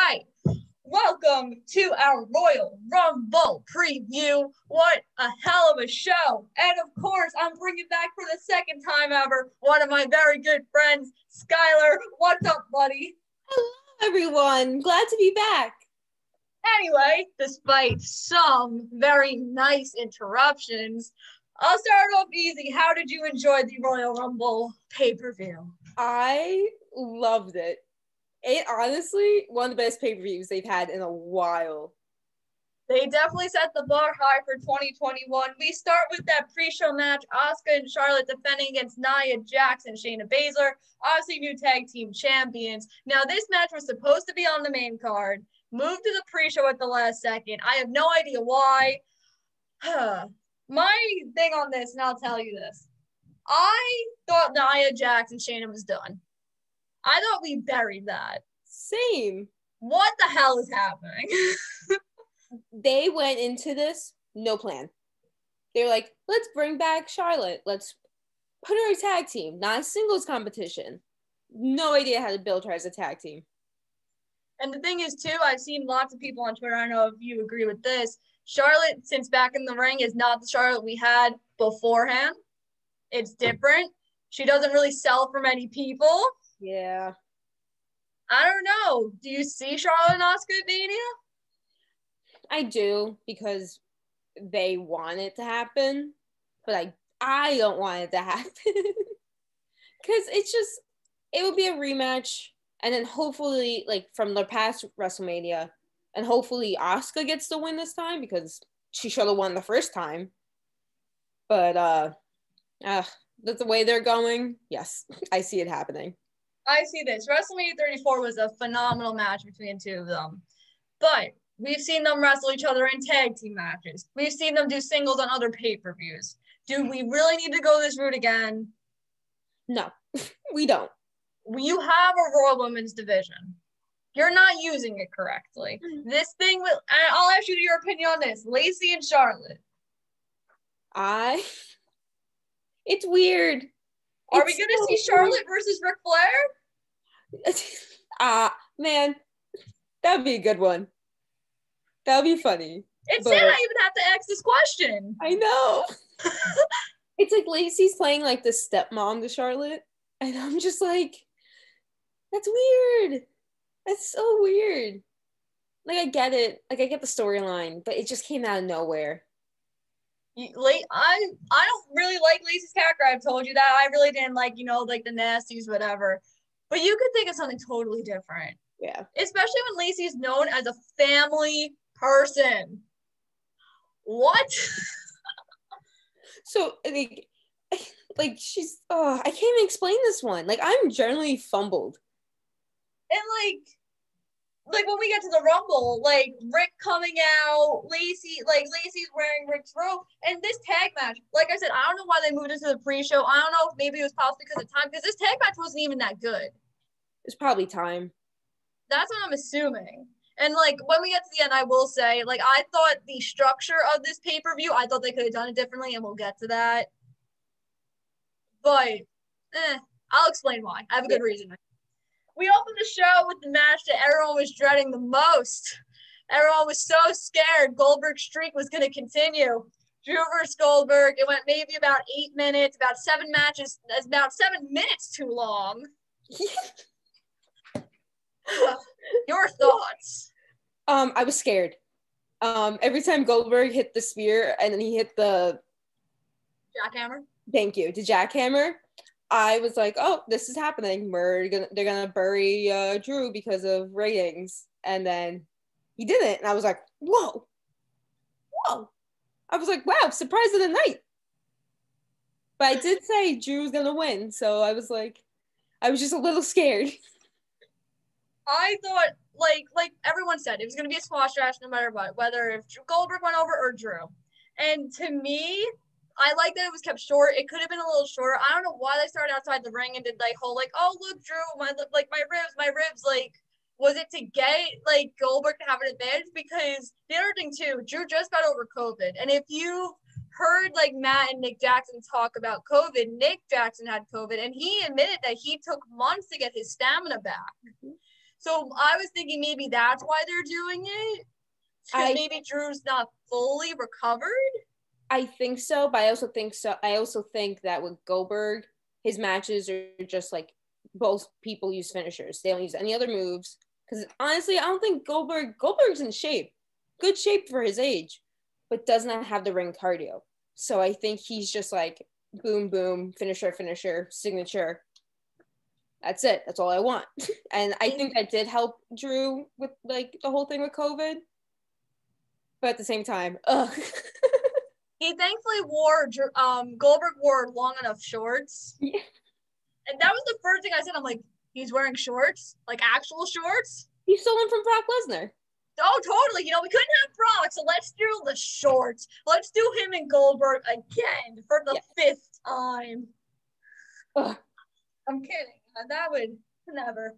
right. Welcome to our Royal Rumble preview. What a hell of a show. And of course, I'm bringing back for the second time ever one of my very good friends, Skylar. What's up, buddy? Hello, everyone. Glad to be back. Anyway, despite some very nice interruptions, I'll start off easy. How did you enjoy the Royal Rumble pay-per-view? I loved it. It honestly, one of the best pay-per-views they've had in a while. They definitely set the bar high for 2021. We start with that pre-show match, Asuka and Charlotte defending against Nia Jax and Shayna Baszler, obviously new tag team champions. Now, this match was supposed to be on the main card, moved to the pre-show at the last second. I have no idea why. My thing on this, and I'll tell you this, I thought Nia Jax and Shayna was done. I thought we buried that. Same. What the hell is happening? They went into this, no plan. They were like, let's bring back Charlotte. Let's put her a tag team, not a singles competition. No idea how to build her as a tag team. And the thing is, too, I've seen lots of people on Twitter, I don't know if you agree with this, Charlotte, since back in the ring, is not the Charlotte we had beforehand. It's different. She doesn't really sell for many people. Yeah. I don't know. Do you see Charlotte and Asuka at Mania? I do, because they want it to happen, but I don't want it to happen. Because it would be a rematch, and then hopefully, like, from the past WrestleMania, and hopefully Asuka gets the win this time, because she should have won the first time. But, that's the way they're going. Yes, I see it happening. I see this. WrestleMania 34 was a phenomenal match between the two of them. But we've seen them wrestle each other in tag team matches. We've seen them do singles on other pay-per-views. Do we really need to go this route again? No, we don't. You have a Raw Women's division. You're not using it correctly. This thing with, I'll ask you your opinion on this. Lacey and Charlotte. It's weird. Are we going to see Charlotte versus Ric Flair? Man, that would be a good one. That would be funny. It's sad I even have to ask this question. I know. It's like Lacey's playing like the stepmom to Charlotte. And I'm just like, that's weird. That's so weird. Like, I get it. Like, I get the storyline, but it just came out of nowhere. I don't really like Lacey's character. I've told you that. I really didn't like, like the nasties, whatever. But you could think of something totally different. Yeah. Especially when Lacey's known as a family person. What? So, like she's, I can't even explain this one. Like, I'm generally fumbled. And like when we get to the Rumble, like Rick coming out, Lacey's wearing Rick's robe, and this tag match, like I said, I don't know why they moved it to the pre-show. I don't know if maybe it was possibly because of time, because this tag match wasn't even that good. It's probably time. That's what I'm assuming. And like when we get to the end, I will say, like, I thought the structure of this pay-per-view, I thought they could have done it differently, and we'll get to that. But I'll explain why. I have a good reason. We opened the show with the match that everyone was dreading the most. Everyone was so scared Goldberg's streak was going to continue. Drew versus Goldberg. It went maybe about 8 minutes, about 7 matches. That's about 7 minutes too long. Your thoughts? I was scared. Every time Goldberg hit the spear and then he hit the jackhammer. Thank you, the jackhammer. I was like, oh, this is happening. They're gonna bury Drew because of ratings. And then he didn't. And I was like, whoa. I was like, wow, surprise of the night. But I did say Drew was gonna win. So I was just a little scared. I thought, like everyone said, it was gonna be a squash match no matter what, whether if Goldberg went over or Drew. And to me, I like that it was kept short. It could have been a little shorter. I don't know why they started outside the ring and did whole oh look, Drew, my ribs. Like, was it to get like Goldberg to have an advantage? Because the other thing too, Drew just got over COVID, and if you heard like Matt and Nick Jackson talk about COVID, Nick Jackson had COVID, and he admitted that he took months to get his stamina back. So I was thinking maybe that's why they're doing it. Because maybe Drew's not fully recovered. I think so, but I also think that with Goldberg, his matches are just like both people use finishers. They don't use any other moves. Because honestly, I don't think Goldberg's in shape. Good shape for his age, but does not have the ring cardio. So I think he's just like boom, boom, finisher, signature. That's it. That's all I want. And I think that did help Drew with like the whole thing with COVID. But at the same time, ugh. He thankfully Goldberg wore long enough shorts. Yeah. And that was the first thing I said. I'm like, he's wearing shorts? Like actual shorts? He stole them from Brock Lesnar. Oh, totally. We couldn't have Brock, so let's do the shorts. Let's do him and Goldberg again for the fifth time. Ugh. I'm kidding. That would never.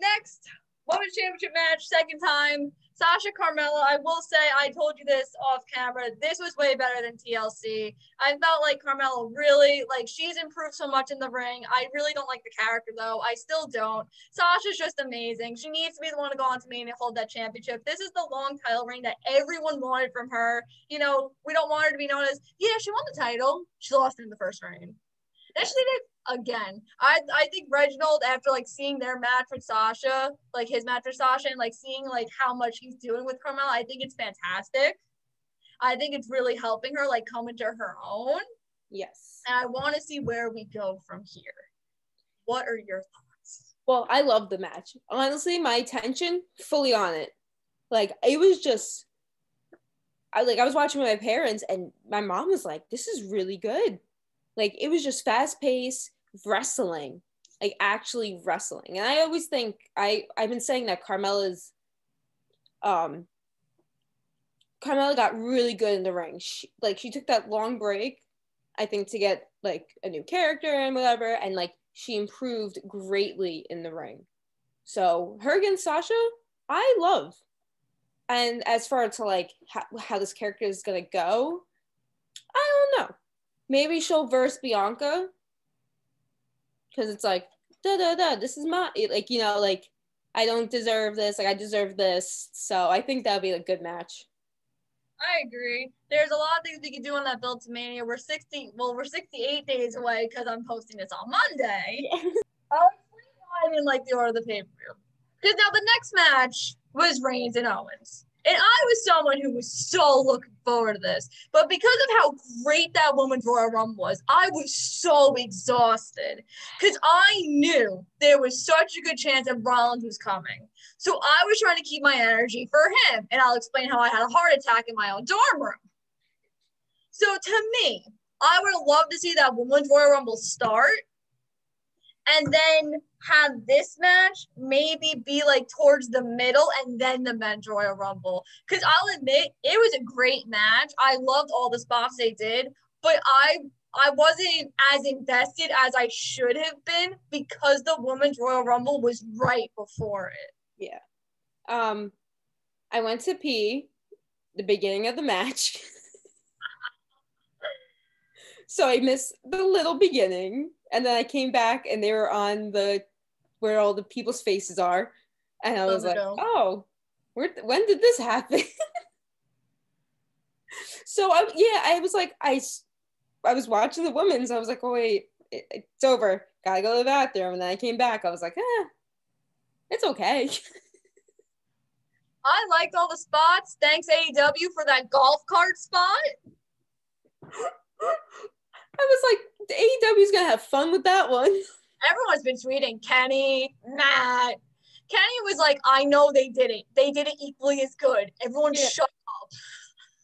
Next, Women's Championship match, second time. Sasha Carmella, I will say, I told you this off camera, this was way better than TLC. I felt like Carmella really, she's improved so much in the ring. I really don't like the character, though. I still don't. Sasha's just amazing. She needs to be the one to go on to Mania, hold that championship. This is the long title reign that everyone wanted from her. We don't want her to be known as, yeah, she won the title. She lost it in the first reign. Then she did it again. I think Reginald, after seeing their match with Sasha, his match with Sasha, and seeing how much he's doing with Carmella, I think it's fantastic. I think it's really helping her come into her own. Yes. And I want to see where we go from here. What are your thoughts? Well, I love the match. Honestly, my attention fully on it. It was just I was watching with my parents and my mom was like, this is really good. It was just fast-paced wrestling, actually wrestling. And I always think, I've been saying that Carmella got really good in the ring. She took that long break, I think, to get a new character and whatever, and she improved greatly in the ring. So her against Sasha, I love. And as far to how this character is gonna go, I don't know. Maybe she'll verse Bianca, because it's this is my, I don't deserve this, I deserve this. So I think that'll be a good match. I agree. There's a lot of things we can do on that build to Mania. We're 68 days away because I'm posting this on Monday. I'll explain why I didn't like the order of the pay-per-view. Because now the next match was Reigns and Owens. And I was someone who was so looking forward to this. But because of how great that Women's Royal Rumble was, I was so exhausted. Because I knew there was such a good chance that Rollins was coming. So I was trying to keep my energy for him. And I'll explain how I had a heart attack in my own dorm room. So to me, I would have loved to see that Women's Royal Rumble start. And then have this match maybe be towards the middle and then the Men's Royal Rumble. Because I'll admit, it was a great match. I loved all the spots they did, but I wasn't as invested as I should have been because the Women's Royal Rumble was right before it. Yeah. I went to pee the beginning of the match. So I missed the little beginning. And then I came back and they were on where all the people's faces are. And I was like, oh, when did this happen? So I was like, I was watching the women's. I was like, oh wait, it's over. Gotta go to the bathroom. And then I came back. I was like, it's okay. I liked all the spots. Thanks AEW for that golf cart spot. I was like, the AEW's gonna have fun with that one. Everyone's been tweeting Kenny, Matt. Kenny was like, I know they did it. They did it equally as good. Everyone shut up.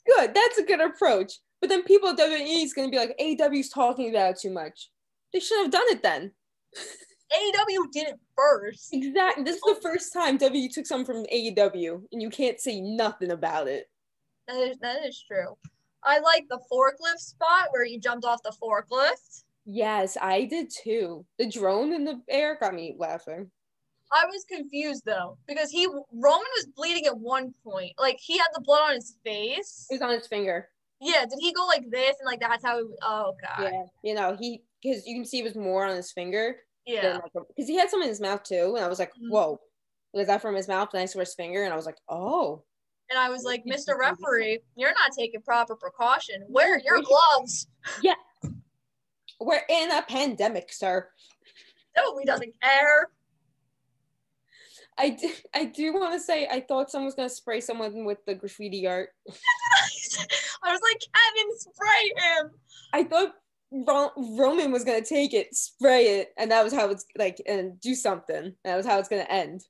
Good. That's a good approach. But then people at WWE is gonna be like, AEW's talking about it too much. They should have done it then. AEW did it first. Exactly. This is the first time WWE took something from AEW, and you can't say nothing about it. That is true. I like the forklift spot where you jumped off the forklift. Yes, I did too. The drone in the air got me laughing. I was confused though, because Roman was bleeding at one point. He had the blood on his face. It was on his finger. Yeah, did he go like this and that's how oh god. Yeah, because you can see it was more on his finger. Yeah. Because he had some in his mouth too, and I was like, whoa. was out from his mouth, and I saw his finger, and I was like, oh. And I was like, Mr. Referee, you're not taking proper precaution. Wear your gloves. Yeah. We're in a pandemic, sir. Nobody doesn't care. I do want to say, I thought someone was going to spray someone with the graffiti art. I was like, Kevin, spray him. I thought Roman was going to take it, spray it, and that was how it's like, and do something. That was how it's going to end.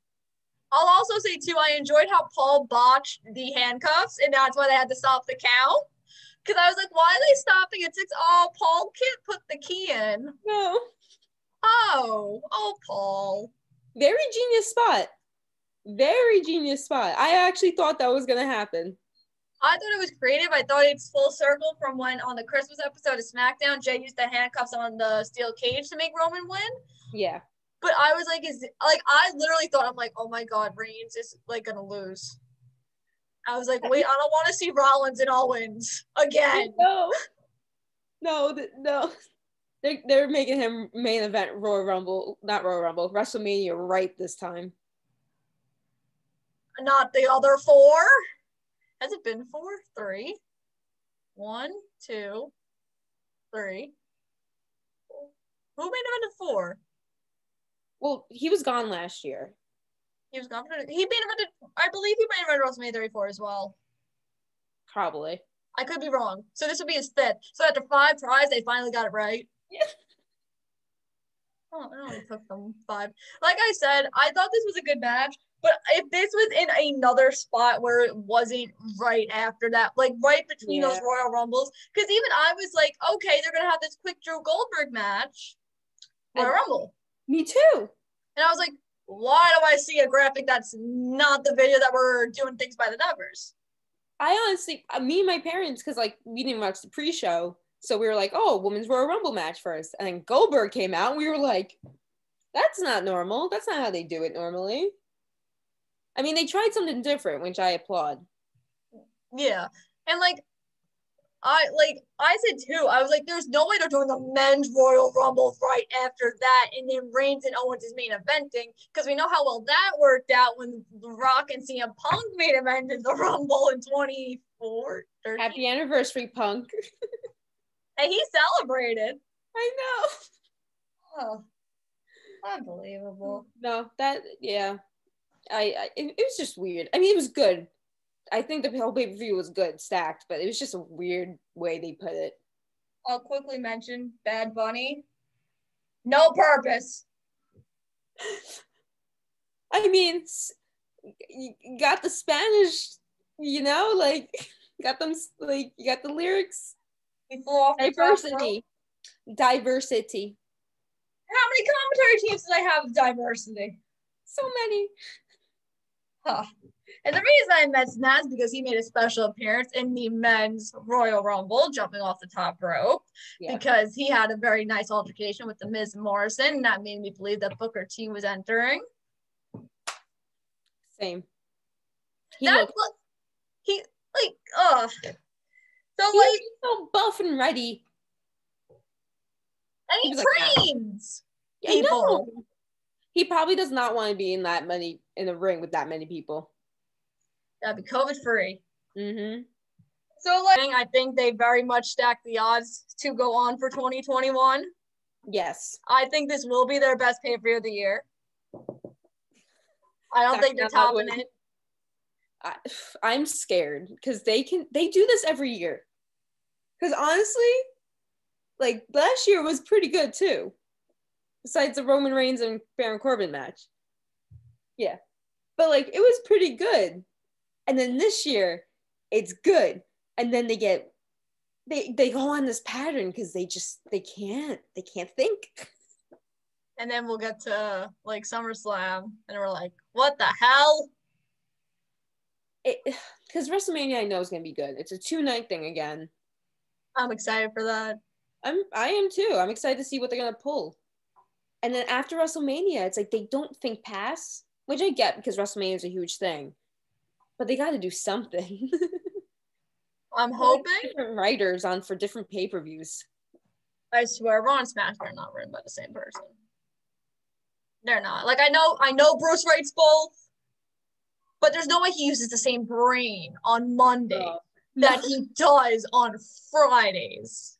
I'll also say, too, I enjoyed how Paul botched the handcuffs, and that's why they had to stop the count. Because I was like, why are they stopping at 6? Oh, Paul can't put the key in. No. Oh, Paul. Very genius spot. Very genius spot. I actually thought that was going to happen. I thought it was creative. I thought it's full circle from when on the Christmas episode of SmackDown, Jay used the handcuffs on the steel cage to make Roman win. Yeah. But I was like, I literally thought, I'm like, oh my God, Reigns is like going to lose. I was like, wait, I don't want to see Rollins and Owens again. No. They're making him main event Royal Rumble, not Royal Rumble, WrestleMania right this time. Not the other 4. Has it been 4? 3. 1, 2, 3. Who main evented 4? Well, he was gone last year. He was gone. He main evented, I believe he main evented WrestleMania 34 as well. Probably. I could be wrong. So this would be his 5th. So after 5 tries, they finally got it right. Yeah. Oh, it only took them 5. Like I said, I thought this was a good match. But if this was in another spot where it wasn't right after that, like right between those Royal Rumbles, because even I was like, okay, they're going to have this quick Drew Goldberg match. Royal Rumble. Me too. And I was like, why do I see a graphic that's not the video that we're doing things by the numbers? I honestly, me and my parents, because like we didn't watch the pre-show, so we were like, oh, Women's Royal Rumble match first. And then Goldberg came out, and we were like, that's not normal. That's not how they do it normally. I mean, they tried something different, which I applaud. Yeah. And I said too, I was like, there's no way they're doing the men's Royal Rumble right after that, and then Reigns and Owens is main eventing, because we know how well that worked out when The Rock and CM Punk main evented the Rumble in 24. Happy anniversary, Punk. And he celebrated. I know. Oh, unbelievable. No, it was just weird. I mean, it was good. I think the whole pay-per-view was good, stacked, but it was just a weird way they put it. I'll quickly mention Bad Bunny. No purpose. I mean, you got the Spanish, like, got them, like, you got the lyrics. We flew off diversity. Diversity. How many commentary teams did I have diversity? So many. Huh. And the reason I mentioned that is because he made a special appearance in the men's Royal Rumble, jumping off the top rope, because he had a very nice altercation with the Miz Morrison, and that made me believe that Booker T was entering. Same. So so buff and ready. And he trains people. He probably does not want to be in the ring with that many people. That'd be COVID free. Mm-hmm. So I think they very much stacked the odds to go on for 2021. Yes. I think this will be their best pay-per-view of the year. I don't think they're topping it. I'm scared because they do this every year. Because honestly, like last year was pretty good too. Besides the Roman Reigns and Baron Corbin match. Yeah. But like it was pretty good. And then this year, it's good. And then they go on this pattern because they can't think. And then we'll get to like SummerSlam and we're like, what the hell? Because WrestleMania I know is gonna be good. It's a 2-night thing again. I'm excited for that. I am too. I'm excited to see what they're gonna pull. And then after WrestleMania, it's like they don't think past, which I get because WrestleMania is a huge thing. But they got to do something. I'm hoping. Different writers on for different pay-per-views. I swear, Raw and SmackDown are not written by the same person. They're not. Like I know Bruce writes both, But there's no way he uses the same brain on Monday No. that he does on Fridays.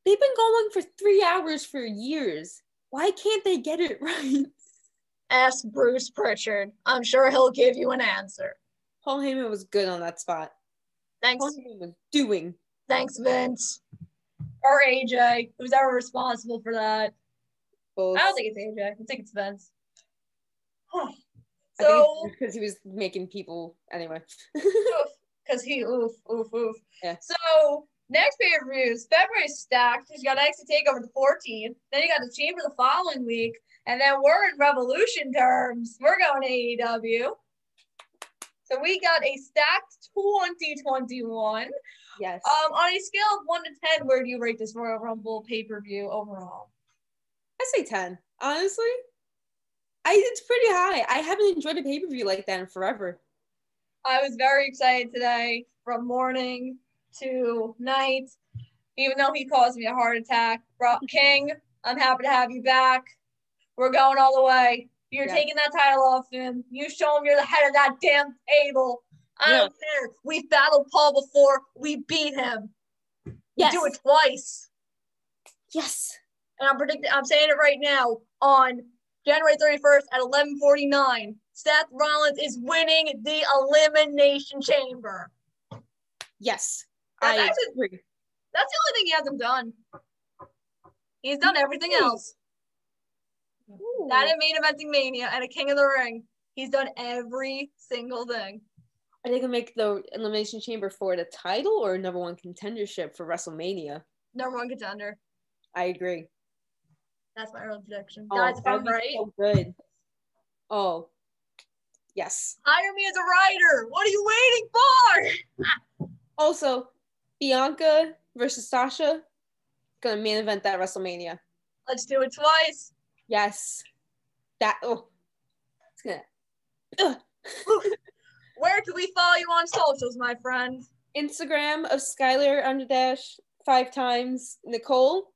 They've been going for 3 hours for years. Why can't they get it right? Ask Bruce Pritchard. I'm sure he'll give you an answer. Paul Heyman was good on that spot. Thanks. Paul Heyman was doing. Thanks, Vince. Or AJ, who's ever responsible for that. Both. I don't think it's AJ. I think it's Vince. So because he was making people anyway. Because he oof. Yeah. So next pay-per-views, February's stacked. You got NXT TakeOver the 14th. Then you got the Chamber the following week. And then we're in Revolution terms. We're going to AEW. So we got a stacked 2021. Yes. On a scale of 1 to 10, where do you rate this Royal Rumble pay-per-view overall? I say 10. Honestly, it's pretty high. I haven't enjoyed a pay-per-view like that in forever. I was very excited today from morning to night, even though he caused me a heart attack. King, I'm happy to have you back. We're going all the way. You're taking that title off him. You show him you're the head of that damn table. I don't care. We've battled Paul before. We beat him. We do it twice. Yes. And I'm saying it right now on January 31st at 11:49. Seth Rollins is winning the Elimination Chamber. Yes. I agree. That's the only thing he hasn't done. He's done everything else. Ooh. That and main eventing Mania and a King of the Ring. He's done every single thing. Are they going to make the Elimination Chamber for the title or number one contendership for WrestleMania? Number one contender. I agree. That's my early prediction. Guys, if I'm right. So good. Oh, yes. Hire me as a writer. What are you waiting for? Also, Bianca versus Sasha, gonna main event that WrestleMania. Let's do it twice. Yes. It's gonna. Where can we follow you on socials, my friend? Instagram of Skylar _5 times Nicole.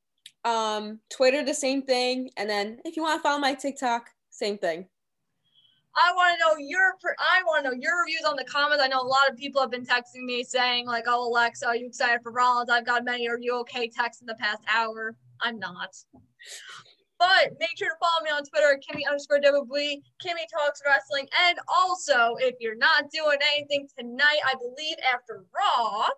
Twitter, the same thing. And then if you want to follow my TikTok, same thing. I want to know your reviews on the comments. I know a lot of people have been texting me saying like, "Oh, Alexa, are you excited for Rollins?" I've got many "Are you okay?" texts in the past hour. I'm not. But make sure to follow me on Twitter at Kimmy_WB, Kimmy Talks Wrestling. And also, if you're not doing anything tonight, I believe after Raw,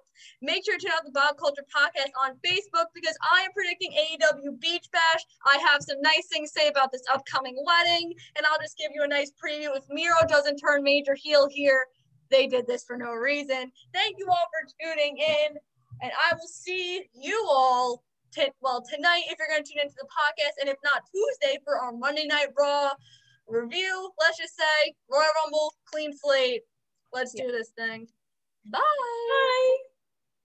make sure to check out the Bob Culture Podcast on Facebook because I am predicting AEW Beach Bash. I have some nice things to say about this upcoming wedding, and I'll just give you a nice preview. If Miro doesn't turn major heel here, they did this for no reason. Thank you all for tuning in, and I will see you all tonight if you're going to tune into the podcast, and if not, Tuesday for our Monday Night Raw review. Let's just say Royal Rumble, clean slate. Let's do this thing. Bye. Bye.